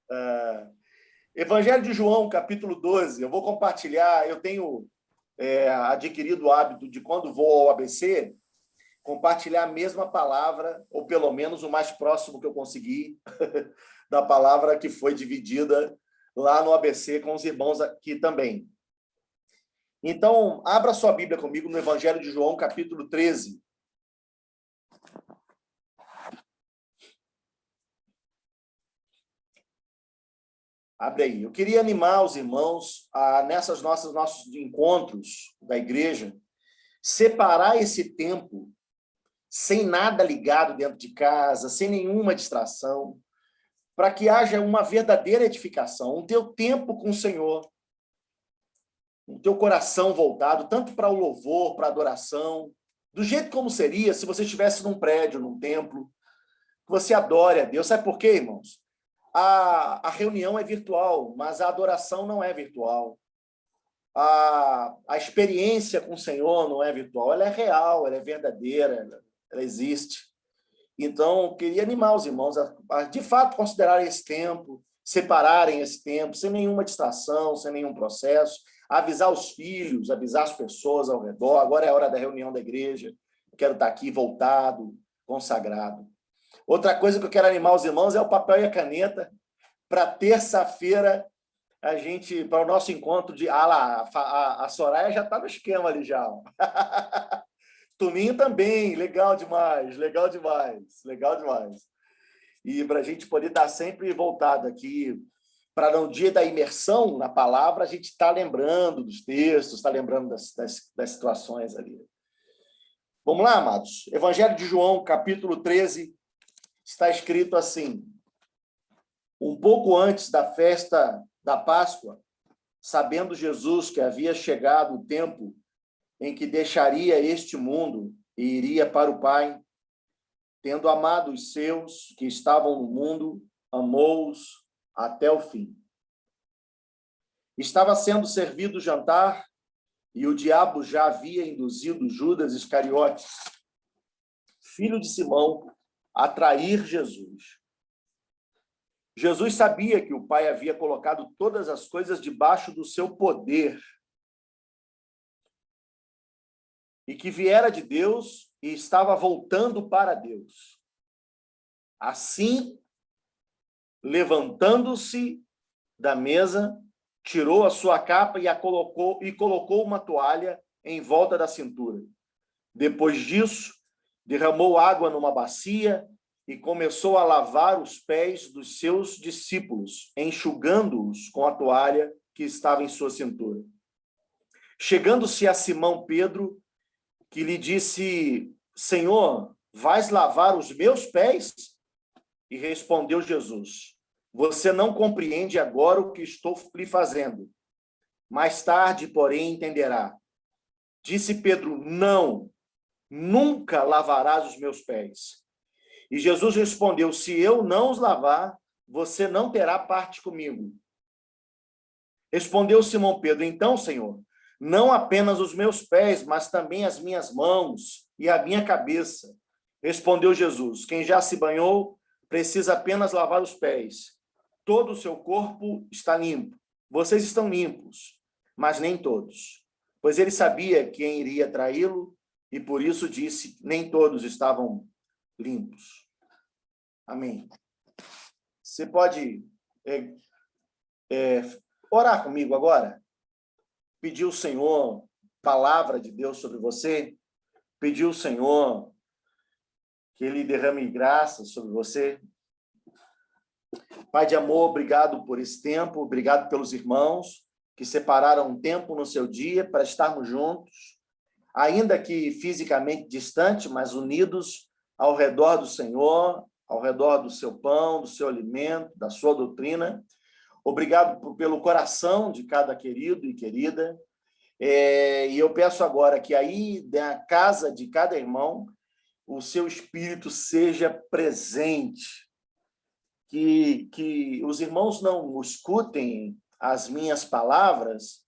Ah, Evangelho de João, capítulo 12. Eu vou compartilhar. Eu tenho adquirido o hábito de, quando vou ao ABC, compartilhar a mesma palavra, ou pelo menos o mais próximo que eu consegui da palavra que foi dividida lá no ABC com os irmãos aqui também. Então, abra sua Bíblia comigo no Evangelho de João, capítulo 13. Abre aí. Eu queria animar os irmãos a, nessas nossos encontros da igreja, separar esse tempo sem nada ligado dentro de casa, sem nenhuma distração, para que haja uma verdadeira edificação, um teu tempo com o Senhor, um teu coração voltado tanto para o louvor, para a adoração, do jeito como seria se você estivesse num prédio, num templo, que você adore a Deus. Sabe por quê, irmãos? A reunião é virtual, mas a adoração não é virtual. A experiência com o Senhor não é virtual, ela é real, ela é verdadeira, ela existe. Então, eu queria animar os irmãos a, de fato, considerarem esse tempo, separarem esse tempo, sem nenhuma distração, sem nenhum processo, avisar os filhos, avisar as pessoas ao redor. Agora é a hora da reunião da igreja, eu quero estar aqui voltado, consagrado. Outra coisa que eu quero animar os irmãos é o papel e a caneta para terça-feira, para o nosso encontro de... a Soraya já está no esquema ali já. Toninho também, legal demais, legal demais, legal demais. E para a gente poder estar sempre voltado aqui, para no dia da imersão na palavra, a gente está lembrando dos textos, está lembrando das situações ali. Vamos lá, amados? Evangelho de João, capítulo 13, está escrito assim: um pouco antes da festa da Páscoa, sabendo Jesus que havia chegado o tempo em que deixaria este mundo e iria para o Pai, tendo amado os seus que estavam no mundo, amou-os até o fim. Estava sendo servido o jantar e o diabo já havia induzido Judas Iscariotes, filho de Simão, a trair Jesus. Jesus sabia que o Pai havia colocado todas as coisas debaixo do seu poder e que viera de Deus e estava voltando para Deus. Assim, levantando-se da mesa, tirou a sua capa e colocou uma toalha em volta da cintura. Depois disso, derramou água numa bacia e começou a lavar os pés dos seus discípulos, enxugando-os com a toalha que estava em sua cintura. Chegando-se a Simão Pedro, que lhe disse: Senhor, vais lavar os meus pés? E respondeu Jesus: você não compreende agora o que estou lhe fazendo. Mais tarde, porém, entenderá. Disse Pedro: não, nunca lavarás os meus pés. E Jesus respondeu: se eu não os lavar, você não terá parte comigo. Respondeu Simão Pedro: então, Senhor, não apenas os meus pés, mas também as minhas mãos e a minha cabeça. Respondeu Jesus: quem já se banhou precisa apenas lavar os pés. Todo o seu corpo está limpo. Vocês estão limpos, mas nem todos. Pois ele sabia quem iria traí-lo e por isso disse: nem todos estavam limpos. Amém. Você pode orar comigo agora? Pedir ao Senhor palavra de Deus sobre você? Pedir ao Senhor que Ele derrame graça sobre você? Pai de amor, obrigado por esse tempo, obrigado pelos irmãos que separaram um tempo no seu dia para estarmos juntos, ainda que fisicamente distante, mas unidos ao redor do Senhor, ao redor do seu pão, do seu alimento, da sua doutrina. Obrigado pelo coração de cada querido e querida. E eu peço agora que aí, na casa de cada irmão, o seu espírito seja presente, que os irmãos não escutem as minhas palavras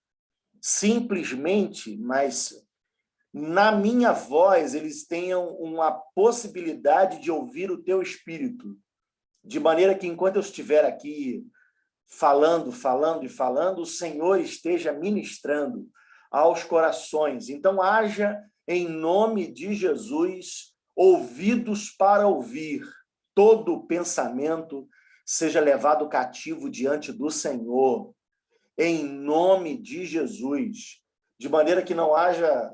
simplesmente, mas na minha voz eles tenham uma possibilidade de ouvir o teu espírito, de maneira que enquanto eu estiver aqui falando, falando e falando, o Senhor esteja ministrando aos corações. Então, haja, em nome de Jesus, ouvidos para ouvir. Todo pensamento seja levado cativo diante do Senhor, em nome de Jesus, de maneira que não haja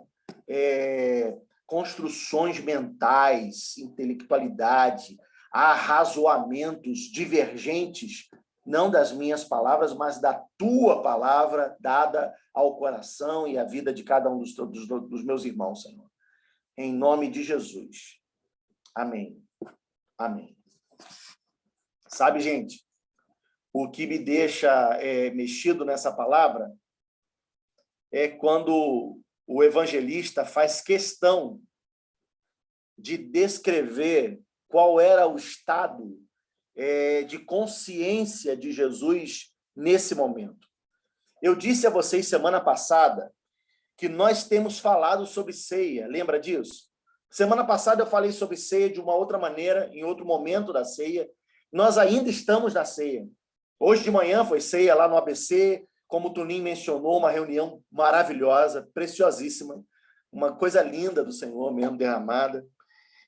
construções mentais, intelectualidade, arrazoamentos divergentes, não das minhas palavras, mas da tua palavra dada ao coração e à vida de cada um dos meus irmãos, Senhor. Em nome de Jesus. Amém. Amém. Sabe, gente, o que me deixa mexido nessa palavra é quando o evangelista faz questão de descrever qual era o estado de consciência de Jesus nesse momento. Eu disse a vocês semana passada que nós temos falado sobre ceia, lembra disso? Semana passada eu falei sobre ceia de uma outra maneira, em outro momento da ceia. Nós ainda estamos na ceia. Hoje de manhã foi ceia lá no ABC, como o Tunim mencionou, uma reunião maravilhosa, preciosíssima, uma coisa linda do Senhor mesmo, derramada.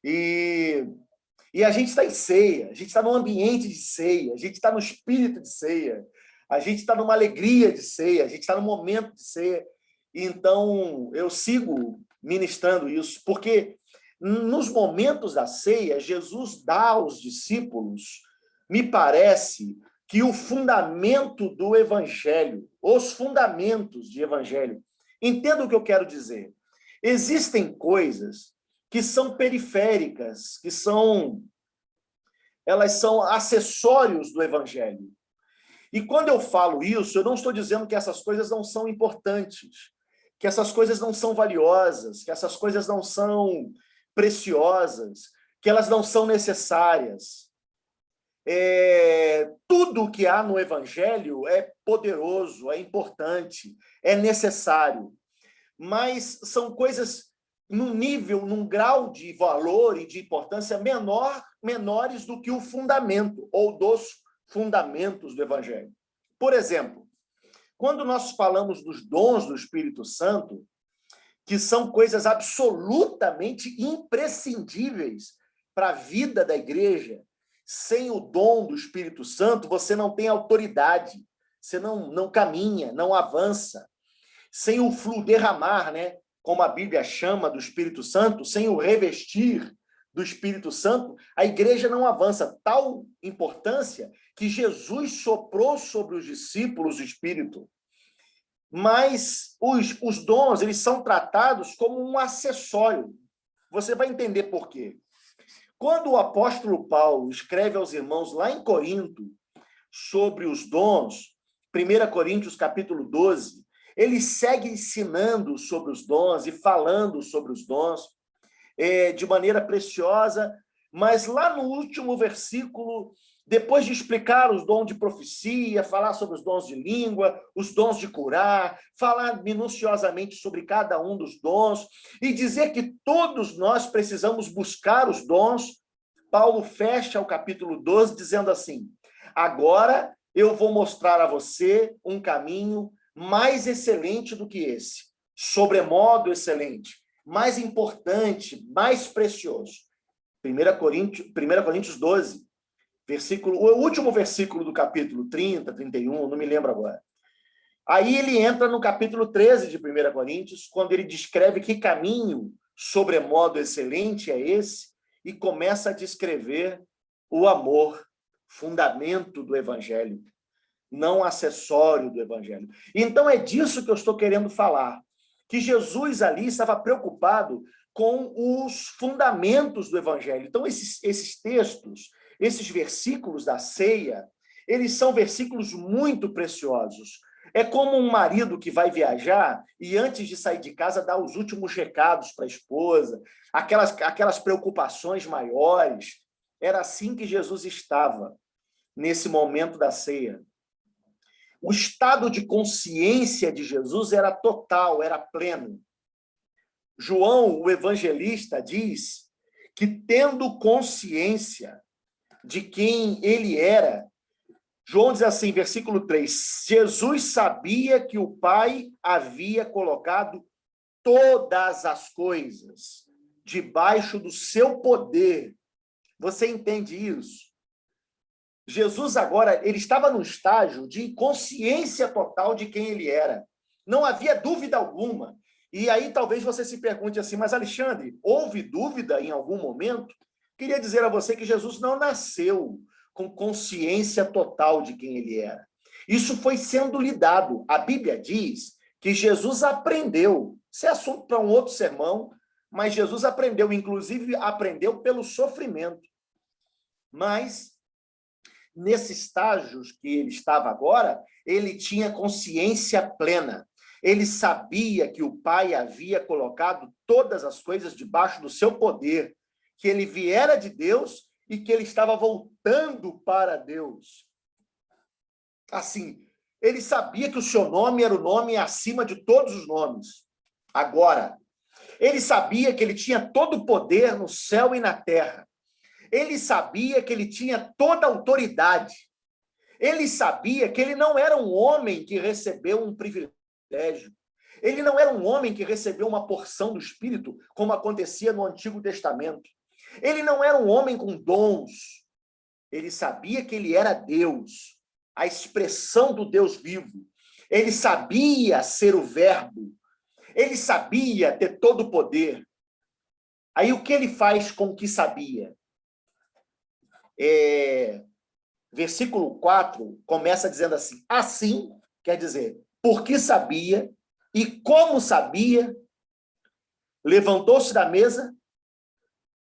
E a gente está em ceia, a gente está num ambiente de ceia, a gente está no espírito de ceia, a gente está numa alegria de ceia, a gente está num momento de ceia. Então, eu sigo ministrando isso, porque nos momentos da ceia, Jesus dá aos discípulos, me parece, que o fundamento do evangelho, os fundamentos de evangelho. Entenda o que eu quero dizer. Existem coisas que são periféricas, elas são acessórios do evangelho. E quando eu falo isso, eu não estou dizendo que essas coisas não são importantes, que essas coisas não são valiosas, que essas coisas não são preciosas, que elas não são necessárias. Tudo que há no evangelho é poderoso, é importante, é necessário, mas são coisas num nível, num grau de valor e de importância menores do que o fundamento ou dos fundamentos do evangelho. Por exemplo, quando nós falamos dos dons do Espírito Santo, que são coisas absolutamente imprescindíveis para a vida da igreja, sem o dom do Espírito Santo, você não tem autoridade, você não caminha, não avança. Sem o derramar, né, como a Bíblia chama do Espírito Santo, sem o revestir do Espírito Santo, a igreja não avança. Tal importância que Jesus soprou sobre os discípulos o Espírito. Mas os dons, eles são tratados como um acessório. Você vai entender por quê. Quando o apóstolo Paulo escreve aos irmãos lá em Corinto sobre os dons, 1 Coríntios capítulo 12, ele segue ensinando sobre os dons e falando sobre os dons de maneira preciosa, mas lá no último versículo, depois de explicar os dons de profecia, falar sobre os dons de língua, os dons de curar, falar minuciosamente sobre cada um dos dons e dizer que todos nós precisamos buscar os dons, Paulo fecha o capítulo 12 dizendo assim: agora eu vou mostrar a você um caminho mais excelente do que esse, sobremodo excelente, mais importante, mais precioso. 1 Coríntios 12, o último versículo do capítulo 30, 31, não me lembro agora. Aí ele entra no capítulo 13 de 1 Coríntios, quando ele descreve que caminho sobremodo excelente é esse, e começa a descrever o amor, fundamento do evangelho, não acessório do evangelho. Então é disso que eu estou querendo falar, que Jesus ali estava preocupado com os fundamentos do evangelho. Então esses textos, esses versículos da ceia, eles são versículos muito preciosos. É como um marido que vai viajar e antes de sair de casa dá os últimos recados para a esposa, aquelas preocupações maiores. Era assim que Jesus estava nesse momento da ceia. O estado de consciência de Jesus era total, era pleno. João, o evangelista, diz que, tendo consciência de quem ele era, João diz assim, versículo 3, Jesus sabia que o Pai havia colocado todas as coisas debaixo do seu poder. Você entende isso? Jesus agora, ele estava no estágio de consciência total de quem ele era. Não havia dúvida alguma. E aí talvez você se pergunte assim, mas Alexandre, houve dúvida em algum momento? Queria dizer a você que Jesus não nasceu com consciência total de quem ele era. Isso foi sendo lhe dado. A Bíblia diz que Jesus aprendeu. Isso é assunto para um outro sermão, mas Jesus aprendeu, inclusive aprendeu pelo sofrimento. Mas, nesses estágios que ele estava agora, ele tinha consciência plena. Ele sabia que o Pai havia colocado todas as coisas debaixo do seu poder, que ele viera de Deus e que ele estava voltando para Deus. Assim, ele sabia que o seu nome era o nome acima de todos os nomes. Agora, ele sabia que ele tinha todo o poder no céu e na terra. Ele sabia que ele tinha toda a autoridade. Ele sabia que ele não era um homem que recebeu um privilégio. Ele não era um homem que recebeu uma porção do Espírito, como acontecia no Antigo Testamento. Ele não era um homem com dons. Ele sabia que ele era Deus, a expressão do Deus vivo. Ele sabia ser o Verbo. Ele sabia ter todo o poder. Aí o que ele faz com o que sabia? Versículo 4 começa dizendo assim, assim, quer dizer, porque sabia e como sabia, levantou-se da mesa,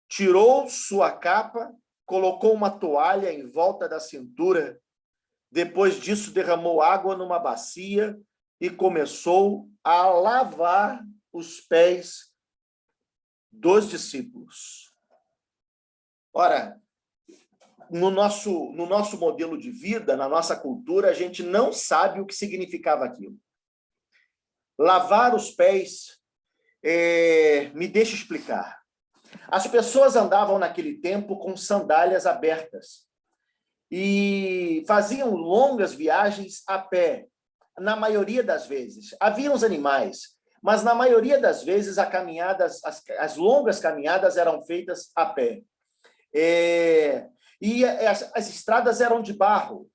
tirou sua capa, colocou uma toalha em volta da cintura, depois disso derramou água numa bacia e começou a lavar os pés dos discípulos. Ora, no nosso modelo de vida, na nossa cultura, a gente não sabe o que significava aquilo. Lavar os pés, me deixa explicar. As pessoas andavam naquele tempo com sandálias abertas e faziam longas viagens a pé, na maioria das vezes. Havia os animais, mas na maioria das vezes as longas caminhadas eram feitas a pé. E as estradas eram de barro.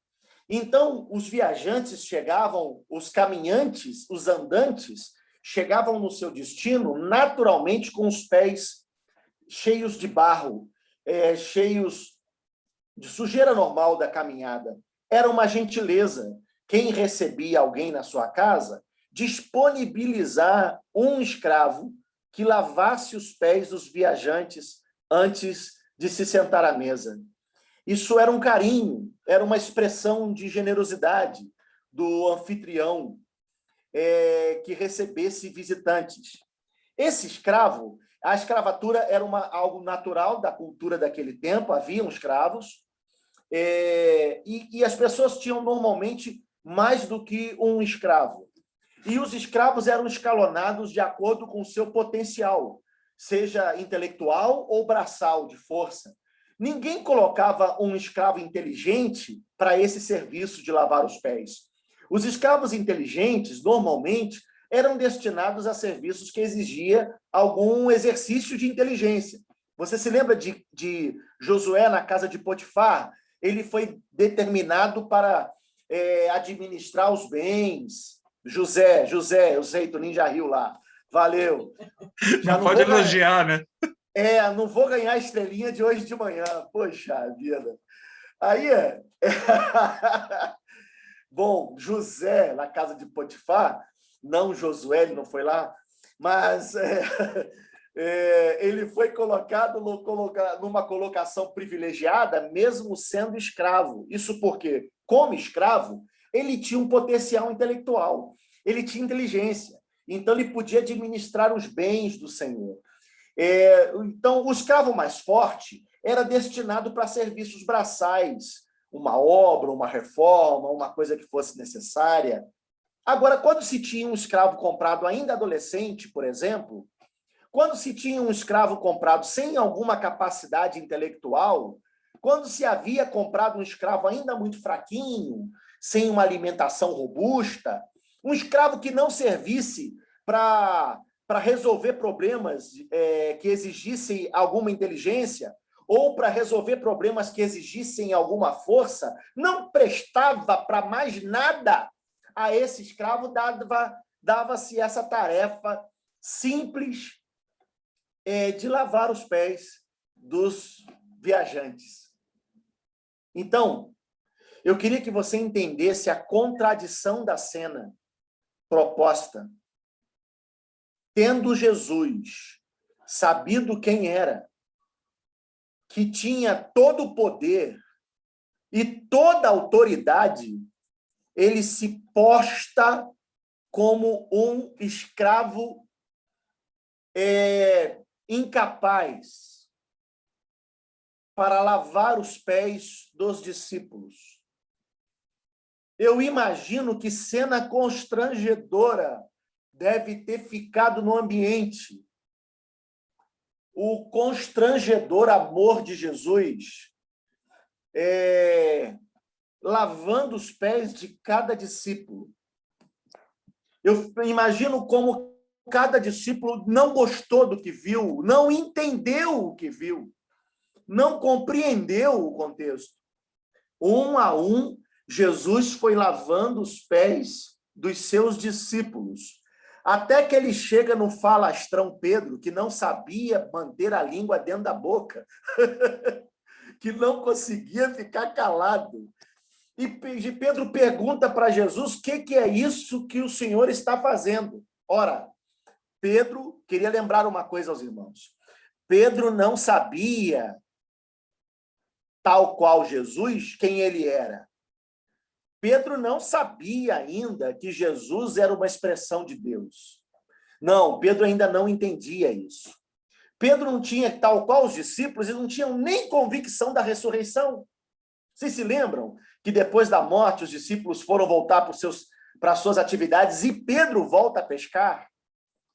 Então, os viajantes chegavam, os caminhantes, os andantes, chegavam no seu destino naturalmente com os pés cheios de barro, cheios de sujeira normal da caminhada. Era uma gentileza. Quem recebia alguém na sua casa, disponibilizar um escravo que lavasse os pés dos viajantes antes de se sentar à mesa. Isso era um carinho, era uma expressão de generosidade do anfitrião que recebesse visitantes. Esse escravo, a escravatura era algo natural da cultura daquele tempo, haviam escravos, e as pessoas tinham normalmente mais do que um escravo. E os escravos eram escalonados de acordo com o seu potencial, seja intelectual ou braçal, de força. Ninguém colocava um escravo inteligente para esse serviço de lavar os pés. Os escravos inteligentes, normalmente, eram destinados a serviços que exigia algum exercício de inteligência. Você se lembra de Josué na casa de Potifar? Ele foi determinado para administrar os bens. José, eu sei, Toninho já riu lá. Valeu. Já não pode elogiar, né? Não vou ganhar a estrelinha de hoje de manhã. Poxa vida. Aí, bom, José, na casa de Potifar, não Josué, ele não foi lá, mas ele foi colocado numa colocação privilegiada, mesmo sendo escravo. Isso porque, como escravo, ele tinha um potencial intelectual, ele tinha inteligência, então ele podia administrar os bens do Senhor. Então, o escravo mais forte era destinado para serviços braçais, uma obra, uma reforma, uma coisa que fosse necessária. Agora, quando se tinha um escravo comprado ainda adolescente, por exemplo, quando se tinha um escravo comprado sem alguma capacidade intelectual, quando se havia comprado um escravo ainda muito fraquinho, sem uma alimentação robusta, um escravo que não servisse para resolver problemas que exigissem alguma inteligência, ou para resolver problemas que exigissem alguma força, não prestava para mais nada. A esse escravo dava-se essa tarefa simples de lavar os pés dos viajantes. Então, eu queria que você entendesse a contradição da cena proposta. Tendo Jesus sabido quem era, que tinha todo o poder e toda a autoridade, ele se posta como um escravo incapaz para lavar os pés dos discípulos. Eu imagino que cena constrangedora deve ter ficado no ambiente. O constrangedor amor de Jesus, lavando os pés de cada discípulo. Eu imagino como cada discípulo não gostou do que viu, não entendeu o que viu, não compreendeu o contexto. Um a um, Jesus foi lavando os pés dos seus discípulos, até que ele chega no falastrão Pedro, que não sabia manter a língua dentro da boca, que não conseguia ficar calado. E Pedro pergunta para Jesus, o que é isso que o Senhor está fazendo? Ora, Pedro, queria lembrar uma coisa aos irmãos, Pedro não sabia, tal qual Jesus, quem ele era. Pedro não sabia ainda que Jesus era uma expressão de Deus. Não, Pedro ainda não entendia isso. Pedro não tinha, tal qual os discípulos, eles não tinham nem convicção da ressurreição. Vocês se lembram que depois da morte os discípulos foram voltar para as suas atividades e Pedro volta a pescar?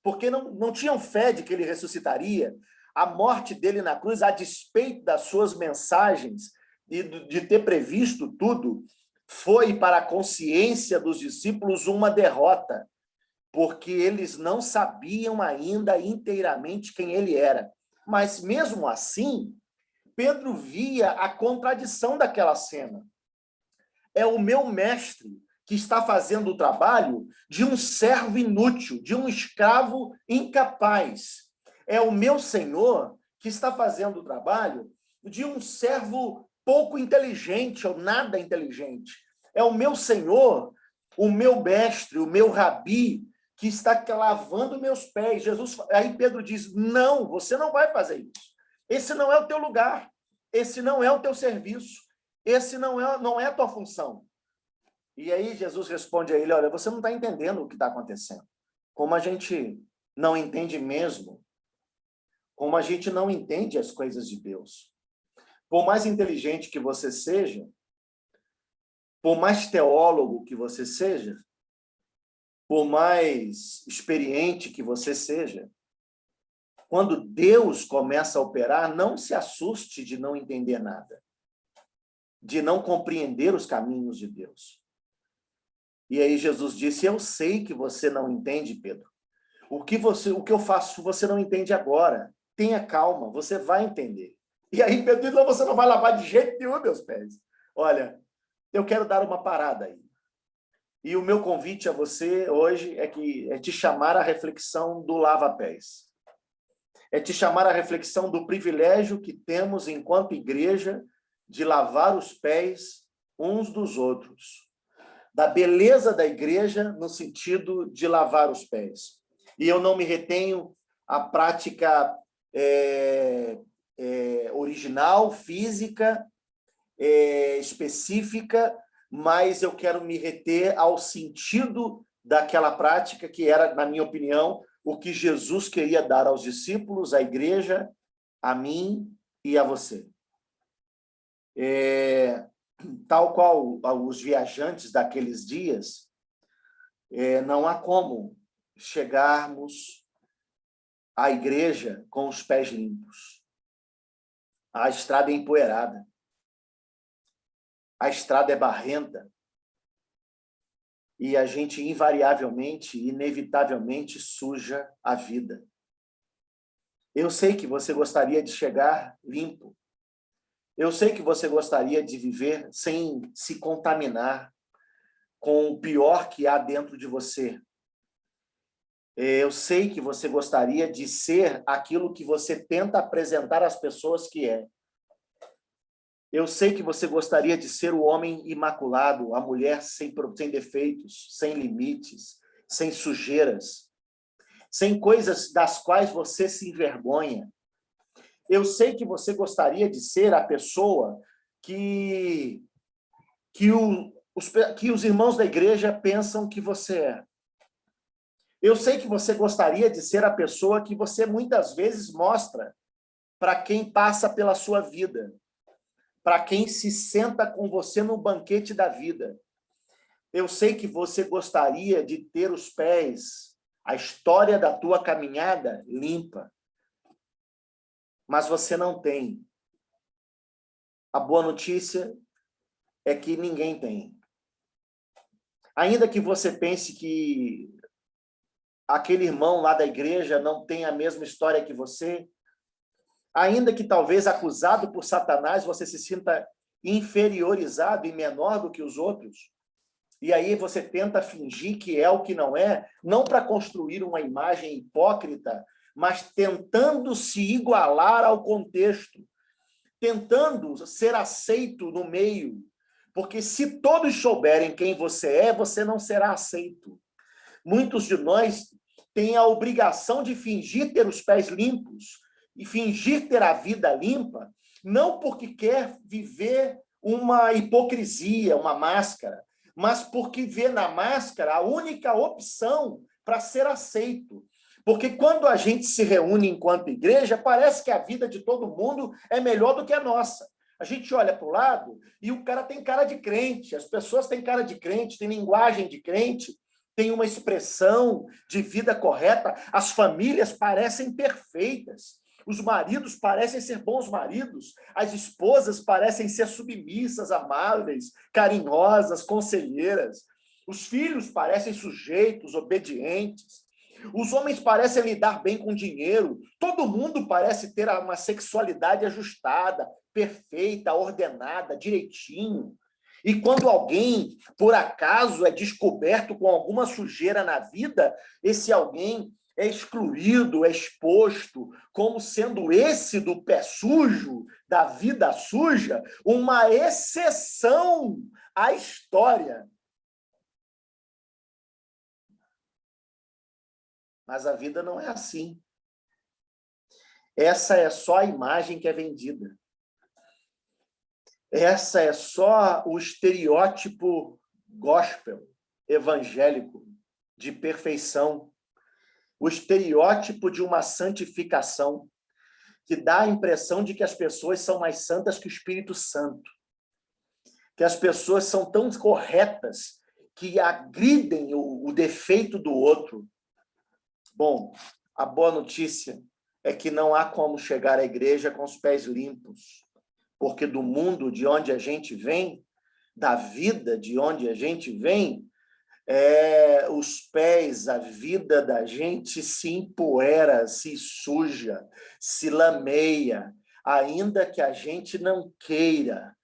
Porque não tinham fé de que ele ressuscitaria. A morte dele na cruz, a despeito das suas mensagens e de ter previsto tudo, foi para a consciência dos discípulos uma derrota, porque eles não sabiam ainda inteiramente quem ele era. Mas, mesmo assim, Pedro via a contradição daquela cena. É o meu mestre que está fazendo o trabalho de um servo inútil, de um escravo incapaz. É o meu Senhor que está fazendo o trabalho de um servo pouco inteligente ou nada inteligente. É o meu Senhor, o meu mestre, o meu rabi, que está lavando meus pés. Jesus, aí Pedro diz, não, você não vai fazer isso. Esse não é o teu lugar. Esse não é o teu serviço. Esse não é a tua função. E aí Jesus responde a ele, olha, você não está entendendo o que está acontecendo. Como a gente não entende mesmo, como a gente não entende as coisas de Deus. Por mais inteligente que você seja, por mais teólogo que você seja, por mais experiente que você seja, quando Deus começa a operar, não se assuste de não entender nada, de não compreender os caminhos de Deus. E aí Jesus disse, eu sei que você não entende, Pedro. O que eu faço, você não entende agora. Tenha calma, você vai entender. E aí Pedro disse, não, você não vai lavar de jeito nenhum meus pés. Olha, eu quero dar uma parada aí. E o meu convite a você hoje é te chamar à reflexão do lava-pés. É te chamar à reflexão do privilégio que temos enquanto igreja de lavar os pés uns dos outros. Da beleza da igreja no sentido de lavar os pés. E eu não me retenho à prática original, física, específica, mas eu quero me reter ao sentido daquela prática que era, na minha opinião, o que Jesus queria dar aos discípulos, à igreja, a mim e a você. Tal qual os viajantes daqueles dias, não há como chegarmos à igreja com os pés limpos. A estrada é empoeirada. a estrada é barrenta e a gente invariavelmente, inevitavelmente suja a vida. Eu sei que você gostaria de chegar limpo. Eu sei que você gostaria de viver sem se contaminar com o pior que há dentro de você. Eu sei que você gostaria de ser aquilo que você tenta apresentar às pessoas que é. Eu sei que você gostaria de ser o homem imaculado, a mulher sem defeitos, sem limites, sem sujeiras, sem coisas das quais você se envergonha. Eu sei que você gostaria de ser a pessoa que os irmãos da igreja pensam que você é. Eu sei que você gostaria de ser a pessoa que você muitas vezes mostra para quem passa pela sua vida, para quem se senta com você no banquete da vida. Eu sei que você gostaria de ter os pés, a história da tua caminhada limpa, mas você não tem. A boa notícia é que ninguém tem. Ainda que você pense que aquele irmão lá da igreja não tem a mesma história que você, ainda que talvez acusado por Satanás, você se sinta inferiorizado e menor do que os outros, e aí você tenta fingir que é o que não para construir uma imagem hipócrita, mas tentando se igualar ao contexto, tentando ser aceito no meio, porque se todos souberem quem você não será aceito. Muitos de nós têm a obrigação de fingir ter os pés limpos e fingir ter a vida limpa, não porque quer viver uma hipocrisia, uma máscara, mas porque vê na máscara a única opção para ser aceito. Porque quando a gente se reúne enquanto igreja, parece que a vida de todo mundo é melhor do que a nossa. A gente olha para o lado e o cara tem cara de crente, as pessoas têm cara de crente, têm linguagem de crente, tem uma expressão de vida correta, as famílias parecem perfeitas, os maridos parecem ser bons maridos, as esposas parecem ser submissas, amáveis, carinhosas, conselheiras, os filhos parecem sujeitos, obedientes, os homens parecem lidar bem com dinheiro, todo mundo parece ter uma sexualidade ajustada, perfeita, ordenada, direitinho. E quando alguém, por acaso, é descoberto com alguma sujeira na vida, esse alguém é excluído, é exposto, como sendo esse do pé sujo, da vida suja, uma exceção à história. Mas a vida não é assim. Essa é só a imagem que é vendida. Essa é só o estereótipo gospel, evangélico, de perfeição. O estereótipo de uma santificação, que dá a impressão de que as pessoas são mais santas que o Espírito Santo. Que as pessoas são tão corretas que agridem o defeito do outro. Bom, a boa notícia é que não há como chegar à igreja com os pés limpos. Porque do mundo de onde a gente vem, da vida de onde a gente vem, os pés, a vida da gente se empoeira, se suja, se lameia, ainda que a gente não queira.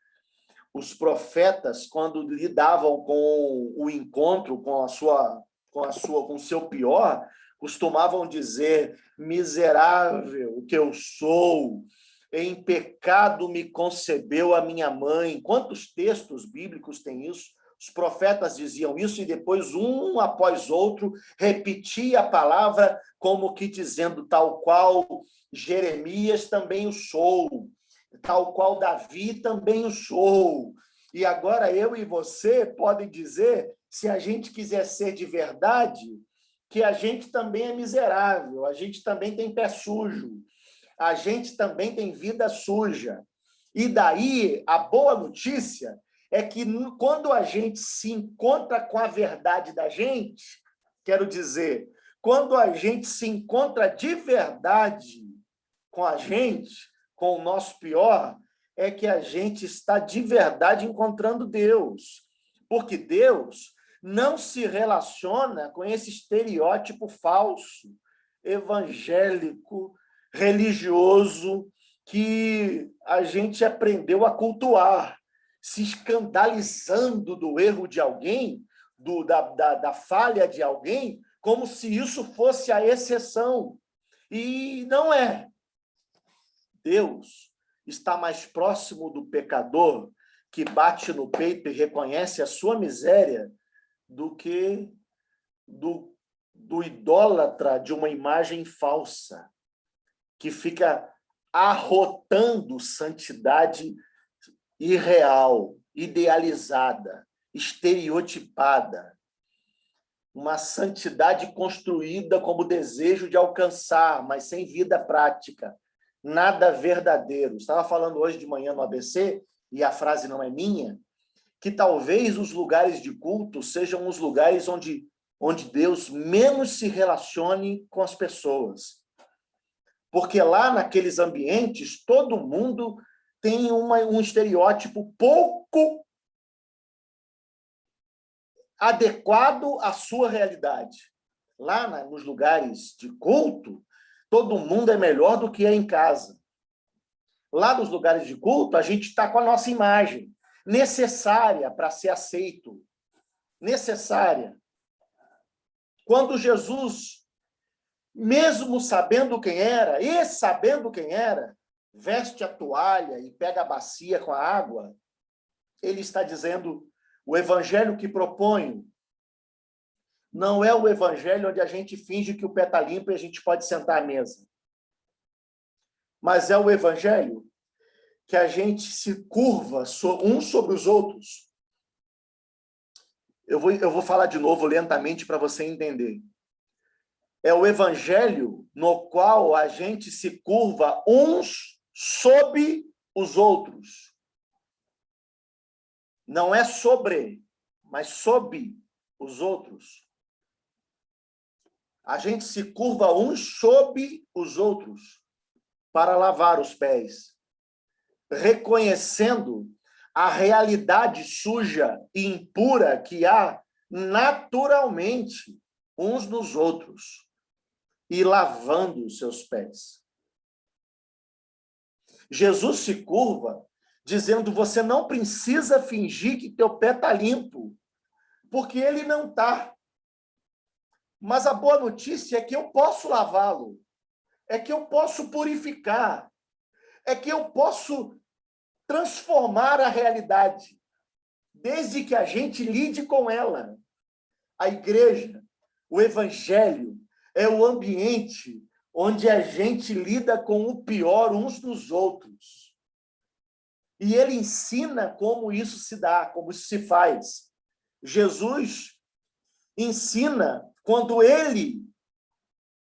Os profetas, quando lidavam com o encontro com o seu pior, costumavam dizer: miserável que eu sou, em pecado me concebeu a minha mãe. Quantos textos bíblicos tem isso? Os profetas diziam isso e depois, um após outro, repetia a palavra como que dizendo: tal qual Jeremias também o sou, tal qual Davi também o sou. E agora eu e você podem dizer, se a gente quiser ser de verdade, que a gente também é miserável, a gente também tem pé sujo, a gente também tem vida suja. E daí, a boa notícia é que quando a gente se encontra com a verdade da gente, quero dizer, quando a gente se encontra de verdade com a gente, com o nosso pior, é que a gente está de verdade encontrando Deus. Porque Deus não se relaciona com esse estereótipo falso, evangélico, religioso, que a gente aprendeu a cultuar, se escandalizando do erro de alguém, da falha de alguém, como se isso fosse a exceção. E não é. Deus está mais próximo do pecador que bate no peito e reconhece a sua miséria do que do idólatra de uma imagem falsa, que fica arrotando santidade irreal, idealizada, estereotipada. Uma santidade construída como desejo de alcançar, mas sem vida prática. Nada verdadeiro. Estava falando hoje de manhã no ABC, e a frase não é minha, que talvez os lugares de culto sejam os lugares onde Deus menos se relacione com as pessoas. Porque lá naqueles ambientes, todo mundo tem um estereótipo pouco adequado à sua realidade. Lá nos lugares de culto, todo mundo é melhor do que é em casa. Lá nos lugares de culto, a gente está com a nossa imagem, necessária para ser aceito. Necessária. Quando Jesus, mesmo sabendo quem era, veste a toalha e pega a bacia com a água, ele está dizendo: o evangelho que proponho não é o evangelho onde a gente finge que o pé está limpo e a gente pode sentar à mesa. Mas é o evangelho que a gente se curva uns sobre os outros. Eu vou falar de novo lentamente para você entender. É o evangelho no qual a gente se curva uns sob os outros. Não é sobre, mas sob os outros. A gente se curva uns sob os outros para lavar os pés, reconhecendo a realidade suja e impura que há naturalmente uns nos outros e lavando os seus pés. Jesus se curva dizendo: você não precisa fingir que teu pé está limpo, porque ele não está. Mas a boa notícia é que eu posso lavá-lo, é que eu posso purificar, é que eu posso transformar a realidade, desde que a gente lide com ela. A igreja, o evangelho, é o ambiente onde a gente lida com o pior uns dos outros. E ele ensina como isso se dá, como isso se faz. Jesus ensina quando ele,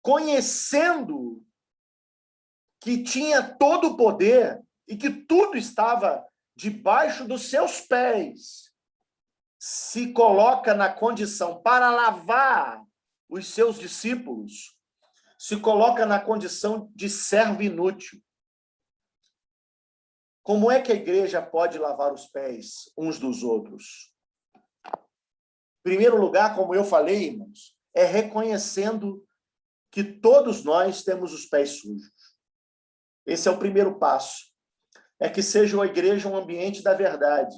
conhecendo que tinha todo o poder e que tudo estava debaixo dos seus pés, se coloca na condição para lavar os seus discípulos, se coloca na condição de servo inútil. Como é que a igreja pode lavar os pés uns dos outros? Em primeiro lugar, como eu falei, irmãos, é reconhecendo que todos nós temos os pés sujos. Esse é o primeiro passo. É que seja a igreja um ambiente da verdade,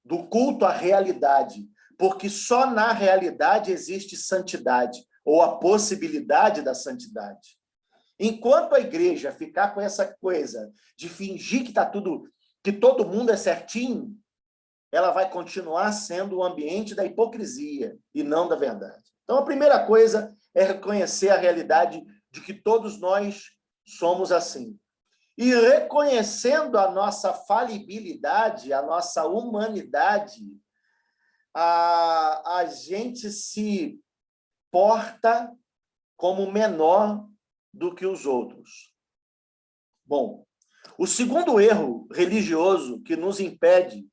do culto à realidade, porque só na realidade existe santidade, ou a possibilidade da santidade. Enquanto a igreja ficar com essa coisa de fingir que que todo mundo é certinho, ela vai continuar sendo o ambiente da hipocrisia e não da verdade. Então, a primeira coisa é reconhecer a realidade de que todos nós somos assim. E reconhecendo a nossa falibilidade, a nossa humanidade, a gente se porta como menor do que os outros. Bom, o segundo erro religioso que nos impede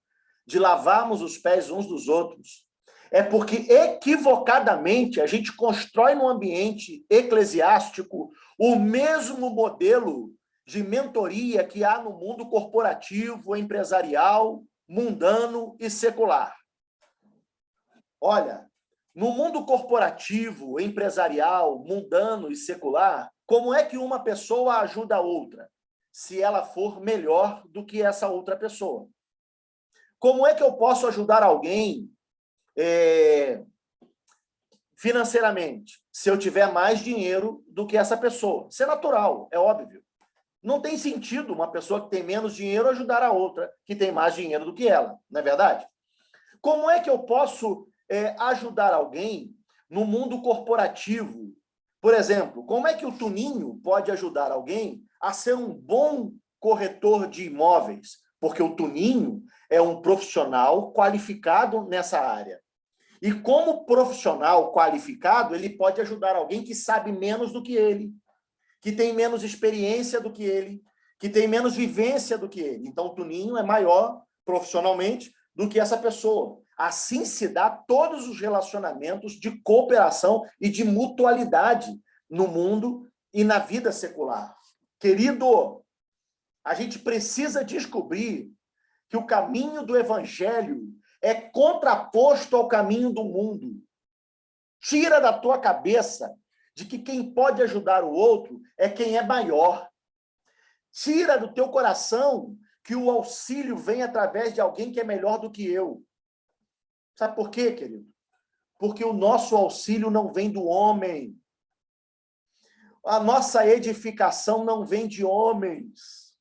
de lavarmos os pés uns dos outros é porque, equivocadamente, a gente constrói no ambiente eclesiástico o mesmo modelo de mentoria que há no mundo corporativo, empresarial, mundano e secular. Olha, no mundo corporativo, empresarial, mundano e secular, como é que uma pessoa ajuda a outra? Se ela for melhor do que essa outra pessoa. Como é que eu posso ajudar alguém financeiramente? Se eu tiver mais dinheiro do que essa pessoa. Isso é natural, é óbvio. Não tem sentido uma pessoa que tem menos dinheiro ajudar a outra que tem mais dinheiro do que ela, não é verdade? Como é que eu posso ajudar alguém no mundo corporativo? Por exemplo, como é que o Tuninho pode ajudar alguém a ser um bom corretor de imóveis? Porque o Tuninho é um profissional qualificado nessa área. E como profissional qualificado, ele pode ajudar alguém que sabe menos do que ele, que tem menos experiência do que ele, que tem menos vivência do que ele. Então, o Tuninho é maior profissionalmente do que essa pessoa. Assim se dá todos os relacionamentos de cooperação e de mutualidade no mundo e na vida secular. Querido, a gente precisa descobrir que o caminho do evangelho é contraposto ao caminho do mundo. Tira da tua cabeça de que quem pode ajudar o outro é quem é maior. Tira do teu coração que o auxílio vem através de alguém que é melhor do que eu. Sabe por quê, querido? Porque o nosso auxílio não vem do homem. A nossa edificação não vem de homens.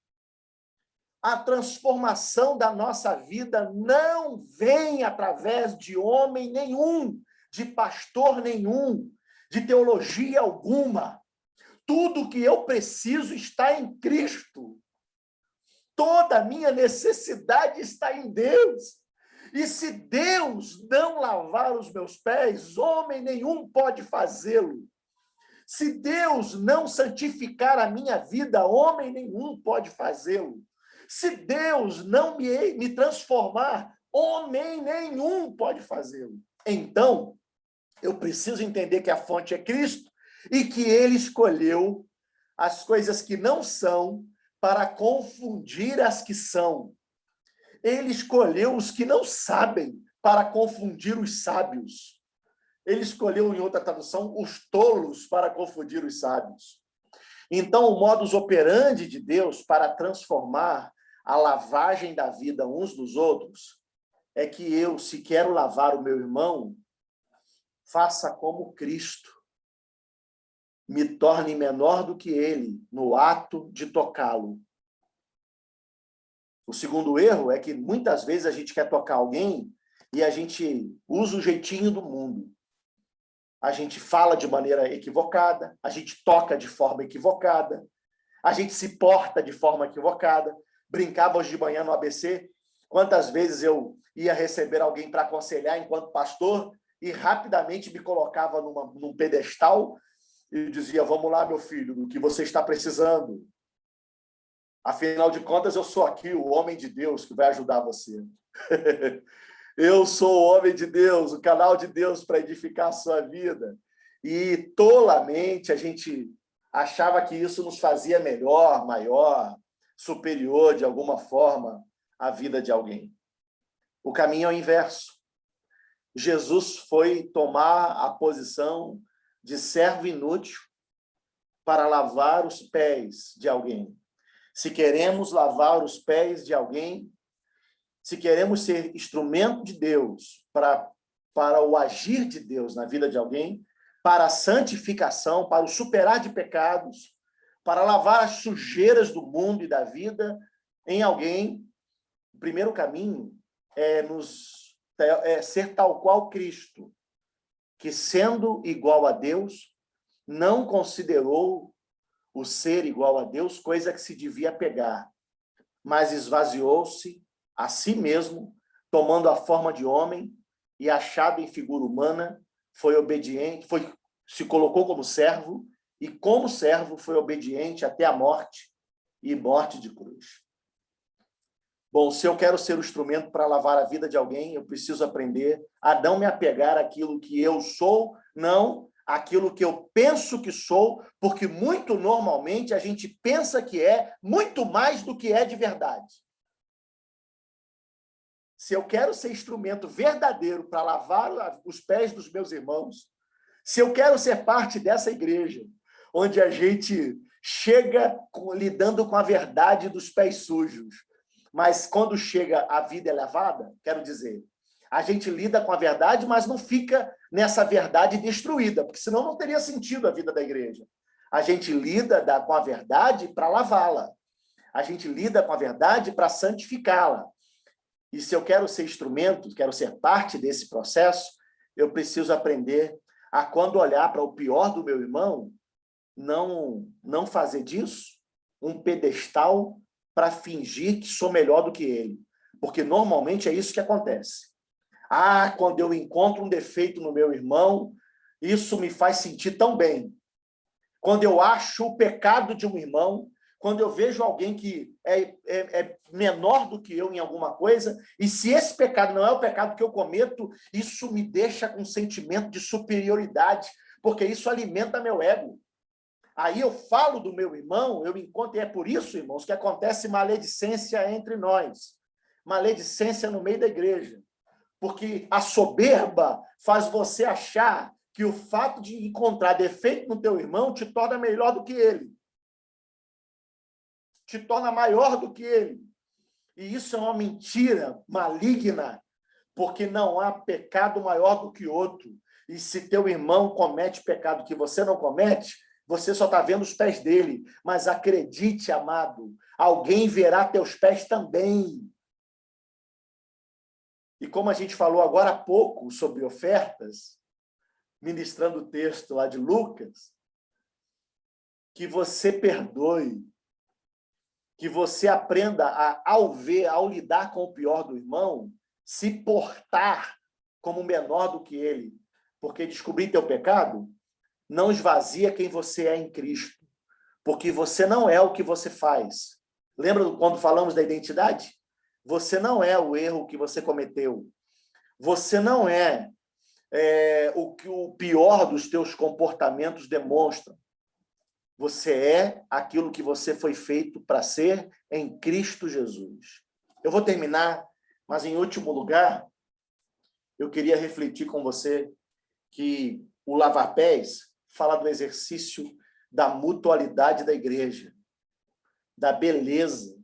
A transformação da nossa vida não vem através de homem nenhum, de pastor nenhum, de teologia alguma. Tudo que eu preciso está em Cristo. Toda a minha necessidade está em Deus. E se Deus não lavar os meus pés, homem nenhum pode fazê-lo. Se Deus não santificar a minha vida, homem nenhum pode fazê-lo. Se Deus não me transformar, homem nenhum pode fazê-lo. Então, eu preciso entender que a fonte é Cristo e que ele escolheu as coisas que não são para confundir as que são. Ele escolheu os que não sabem para confundir os sábios. Ele escolheu, em outra tradução, os tolos para confundir os sábios. Então, o modus operandi de Deus para transformar a lavagem da vida uns dos outros é que eu, se quero lavar o meu irmão, faça como Cristo. Me torne menor do que ele no ato de tocá-lo. O segundo erro é que muitas vezes a gente quer tocar alguém e a gente usa o jeitinho do mundo. A gente fala de maneira equivocada, a gente toca de forma equivocada, a gente se porta de forma equivocada. Brincava hoje de manhã no ABC, quantas vezes eu ia receber alguém para aconselhar enquanto pastor e rapidamente me colocava num pedestal e dizia, vamos lá, meu filho, do que você está precisando. Afinal de contas, eu sou aqui o homem de Deus que vai ajudar você. Eu sou o homem de Deus, o canal de Deus para edificar a sua vida. E tolamente a gente achava que isso nos fazia melhor, maior, superior, de alguma forma, à vida de alguém. O caminho é o inverso. Jesus foi tomar a posição de servo inútil para lavar os pés de alguém. Se queremos lavar os pés de alguém, se queremos ser instrumento de Deus para o agir de Deus na vida de alguém, para a santificação, para o superar de pecados, para lavar as sujeiras do mundo e da vida em alguém, o primeiro caminho é ser tal qual Cristo, que sendo igual a Deus, não considerou o ser igual a Deus coisa que se devia pegar, mas esvaziou-se a si mesmo, tomando a forma de homem e achado em figura humana, foi obediente, se colocou como servo e como servo foi obediente até a morte e morte de cruz. Bom, se eu quero ser o instrumento para lavar a vida de alguém, eu preciso aprender a não me apegar àquilo que eu sou, não aquilo que eu penso que sou, porque muito normalmente a gente pensa que é muito mais do que é de verdade. Se eu quero ser instrumento verdadeiro para lavar os pés dos meus irmãos, se eu quero ser parte dessa igreja, onde a gente chega lidando com a verdade dos pés sujos, mas quando chega a vida elevada, quero dizer, a gente lida com a verdade, mas não fica nessa verdade destruída, porque senão não teria sentido a vida da igreja. A gente lida com a verdade para lavá-la. A gente lida com a verdade para santificá-la. E se eu quero ser instrumento, quero ser parte desse processo, eu preciso aprender a, quando olhar para o pior do meu irmão, não fazer disso um pedestal para fingir que sou melhor do que ele. Porque normalmente é isso que acontece. Quando eu encontro um defeito no meu irmão, isso me faz sentir tão bem. Quando eu acho o pecado de um irmão, quando eu vejo alguém que é menor do que eu em alguma coisa, e se esse pecado não é o pecado que eu cometo, isso me deixa com um sentimento de superioridade, porque isso alimenta meu ego. Aí eu falo do meu irmão, eu encontro, e é por isso, irmãos, que acontece maledicência entre nós, maledicência no meio da igreja, porque a soberba faz você achar que o fato de encontrar defeito no teu irmão te torna melhor do que ele, te torna maior do que ele. E isso é uma mentira maligna, porque não há pecado maior do que outro. E se teu irmão comete pecado que você não comete, você só está vendo os pés dele. Mas acredite, amado, alguém verá teus pés também. E como a gente falou agora há pouco sobre ofertas, ministrando o texto lá de Lucas, que você perdoe, que você aprenda ao lidar com o pior do irmão, se portar como menor do que ele. Porque descobrir teu pecado não esvazia quem você é em Cristo. Porque você não é o que você faz. Lembra quando falamos da identidade? Você não é o erro que você cometeu. Você não é o que o pior dos teus comportamentos demonstra. Você é aquilo que você foi feito para ser em Cristo Jesus. Eu vou terminar, mas em último lugar, eu queria refletir com você que o lavar pés fala do exercício da mutualidade da igreja, da beleza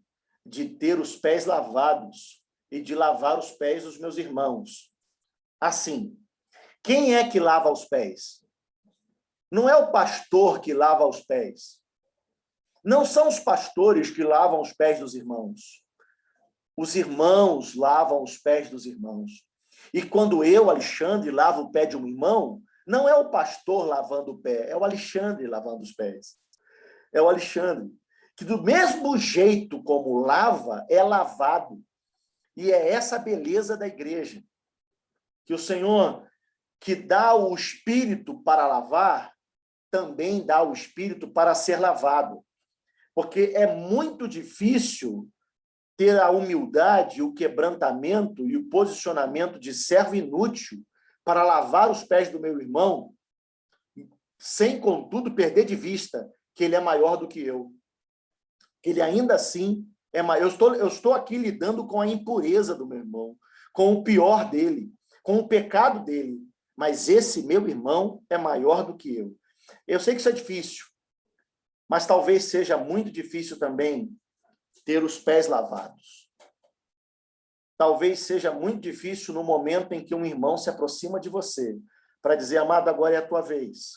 de ter os pés lavados e de lavar os pés dos meus irmãos. Assim, quem é que lava os pés? Não é o pastor que lava os pés. Não são os pastores que lavam os pés dos irmãos. Os irmãos lavam os pés dos irmãos. E quando eu, Alexandre, lavo o pé de um irmão, não é o pastor lavando o pé, é o Alexandre lavando os pés. É o Alexandre, que do mesmo jeito como lava, é lavado. E é essa a beleza da igreja. Que o Senhor, que dá o Espírito para lavar, também dá o Espírito para ser lavado. Porque é muito difícil ter a humildade, o quebrantamento e o posicionamento de servo inútil para lavar os pés do meu irmão, sem, contudo, perder de vista que ele é maior do que eu. Ele ainda assim é maior. Eu estou aqui lidando com a impureza do meu irmão, com o pior dele, com o pecado dele. Mas esse meu irmão é maior do que eu. Eu sei que isso é difícil, mas talvez seja muito difícil também ter os pés lavados. Talvez seja muito difícil no momento em que um irmão se aproxima de você para dizer, amado, agora é a tua vez.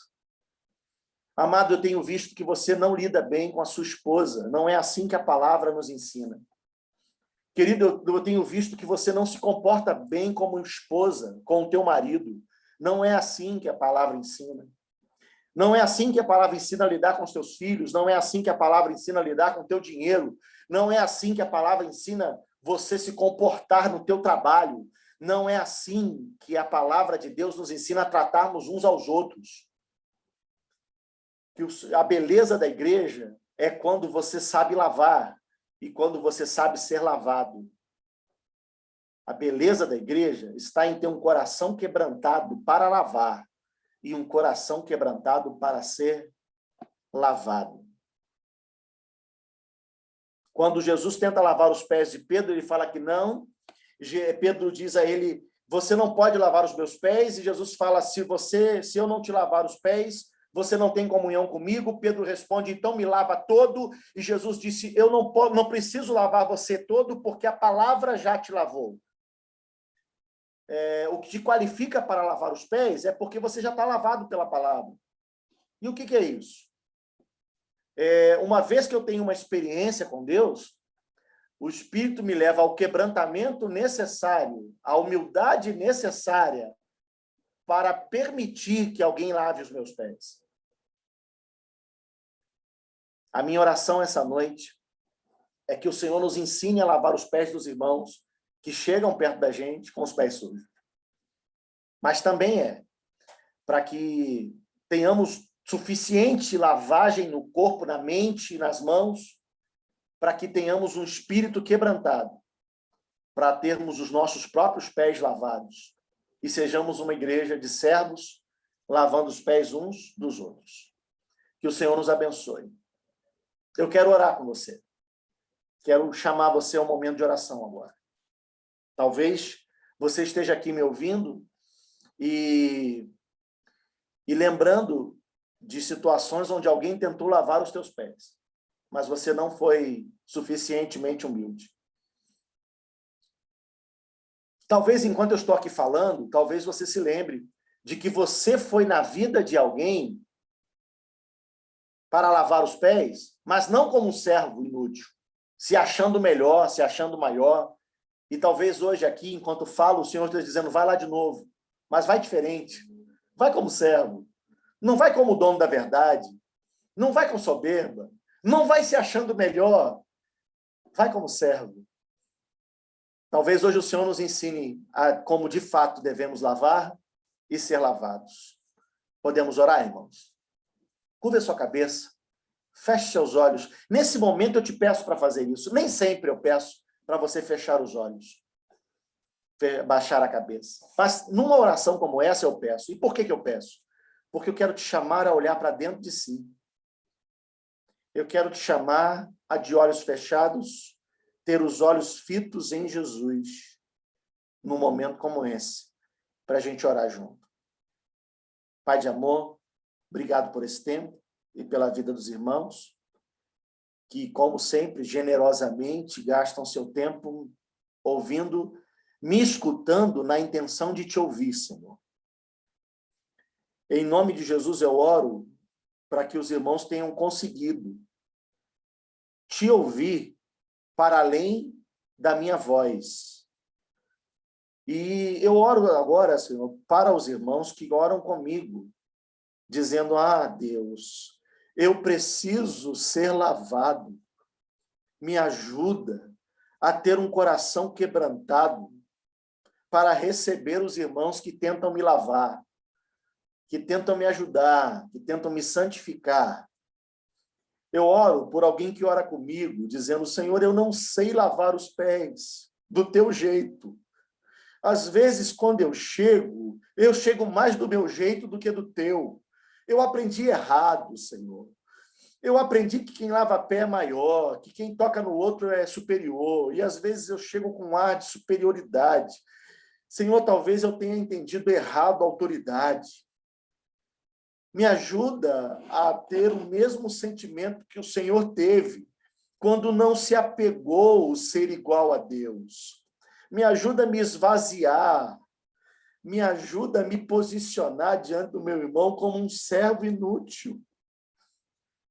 Amado, eu tenho visto que você não lida bem com a sua esposa. Não é assim que a palavra nos ensina. Querido, eu tenho visto que você não se comporta bem como esposa com o teu marido. Não é assim que a palavra ensina. Não é assim que a palavra ensina a lidar com os teus filhos. Não é assim que a palavra ensina a lidar com o teu dinheiro. Não é assim que a palavra ensina você se comportar no teu trabalho. Não é assim que a palavra de Deus nos ensina a tratarmos uns aos outros. Que a beleza da igreja é quando você sabe lavar e quando você sabe ser lavado. A beleza da igreja está em ter um coração quebrantado para lavar e um coração quebrantado para ser lavado. Quando Jesus tenta lavar os pés de Pedro, ele fala que não. Pedro diz a ele, você não pode lavar os meus pés, e Jesus fala, se eu não te lavar os pés, você não tem comunhão comigo. Pedro responde, então me lava todo, e Jesus disse, eu não preciso lavar você todo, porque a palavra já te lavou. O que te qualifica para lavar os pés é porque você já está lavado pela palavra. E o que é isso? Uma vez que eu tenho uma experiência com Deus, o Espírito me leva ao quebrantamento necessário, à humildade necessária para permitir que alguém lave os meus pés. A minha oração essa noite é que o Senhor nos ensine a lavar os pés dos irmãos que chegam perto da gente com os pés sujos. Mas também para que tenhamos suficiente lavagem no corpo, na mente e nas mãos, para que tenhamos um espírito quebrantado, para termos os nossos próprios pés lavados e sejamos uma igreja de servos lavando os pés uns dos outros. Que o Senhor nos abençoe. Eu quero orar com você. Quero chamar você a um momento de oração agora. Talvez você esteja aqui me ouvindo e lembrando de situações onde alguém tentou lavar os teus pés, mas você não foi suficientemente humilde. Talvez, enquanto eu estou aqui falando, talvez você se lembre de que você foi na vida de alguém para lavar os pés, mas não como um servo inútil, se achando melhor, se achando maior. E talvez hoje aqui, enquanto falo, o Senhor esteja dizendo, vai lá de novo, mas vai diferente. Vai como servo. Não vai como dono da verdade. Não vai com soberba. Não vai se achando melhor. Vai como servo. Talvez hoje o Senhor nos ensine a como de fato devemos lavar e ser lavados. Podemos orar, irmãos? Curva a sua cabeça. Feche seus olhos. Nesse momento eu te peço para fazer isso. Nem sempre eu peço para você fechar os olhos. Baixar a cabeça. Mas numa oração como essa eu peço. E por que eu peço? Porque eu quero te chamar a olhar para dentro de si. Eu quero te chamar a, de olhos fechados, ter os olhos fitos em Jesus, num momento como esse, para a gente orar junto. Pai de amor, obrigado por esse tempo e pela vida dos irmãos, que, como sempre, generosamente gastam seu tempo ouvindo, me escutando na intenção de te ouvir, Senhor. Em nome de Jesus, eu oro para que os irmãos tenham conseguido te ouvir para além da minha voz. E eu oro agora, Senhor, para os irmãos que oram comigo, dizendo, Deus, eu preciso ser lavado. Me ajuda a ter um coração quebrantado para receber os irmãos que tentam me lavar, que tentam me ajudar, que tentam me santificar. Eu oro por alguém que ora comigo, dizendo, Senhor, eu não sei lavar os pés do teu jeito. Às vezes, quando eu chego mais do meu jeito do que do teu. Eu aprendi errado, Senhor. Eu aprendi que quem lava pé é maior, que quem toca no outro é superior, e às vezes eu chego com um ar de superioridade. Senhor, talvez eu tenha entendido errado a autoridade. Me ajuda a ter o mesmo sentimento que o Senhor teve quando não se apegou ao ser igual a Deus. Me ajuda a me esvaziar. Me ajuda a me posicionar diante do meu irmão como um servo inútil.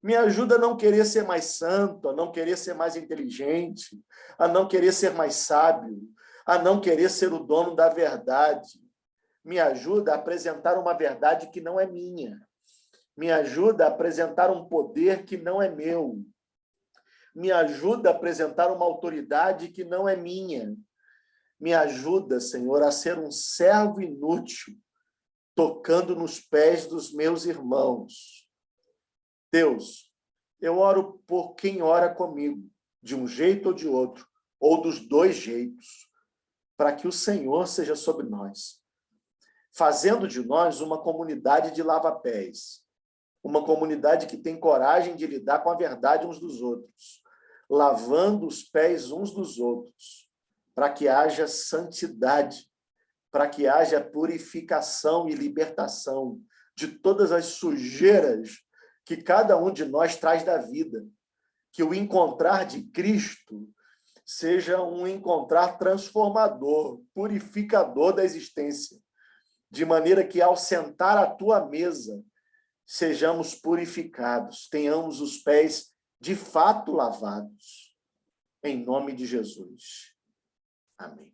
Me ajuda a não querer ser mais santo, a não querer ser mais inteligente, a não querer ser mais sábio, a não querer ser o dono da verdade. Me ajuda a apresentar uma verdade que não é minha. Me ajuda a apresentar um poder que não é meu. Me ajuda a apresentar uma autoridade que não é minha. Me ajuda, Senhor, a ser um servo inútil, tocando nos pés dos meus irmãos. Deus, eu oro por quem ora comigo, de um jeito ou de outro, ou dos dois jeitos, para que o Senhor seja sobre nós. fazendo de nós uma comunidade de lava-pés, uma comunidade que tem coragem de lidar com a verdade uns dos outros, lavando os pés uns dos outros, para que haja santidade, para que haja purificação e libertação de todas as sujeiras que cada um de nós traz da vida. Que o encontrar de Cristo seja um encontrar transformador, purificador da existência, de maneira que, ao sentar à tua mesa, sejamos purificados, tenhamos os pés de fato lavados. Em nome de Jesus. Amém.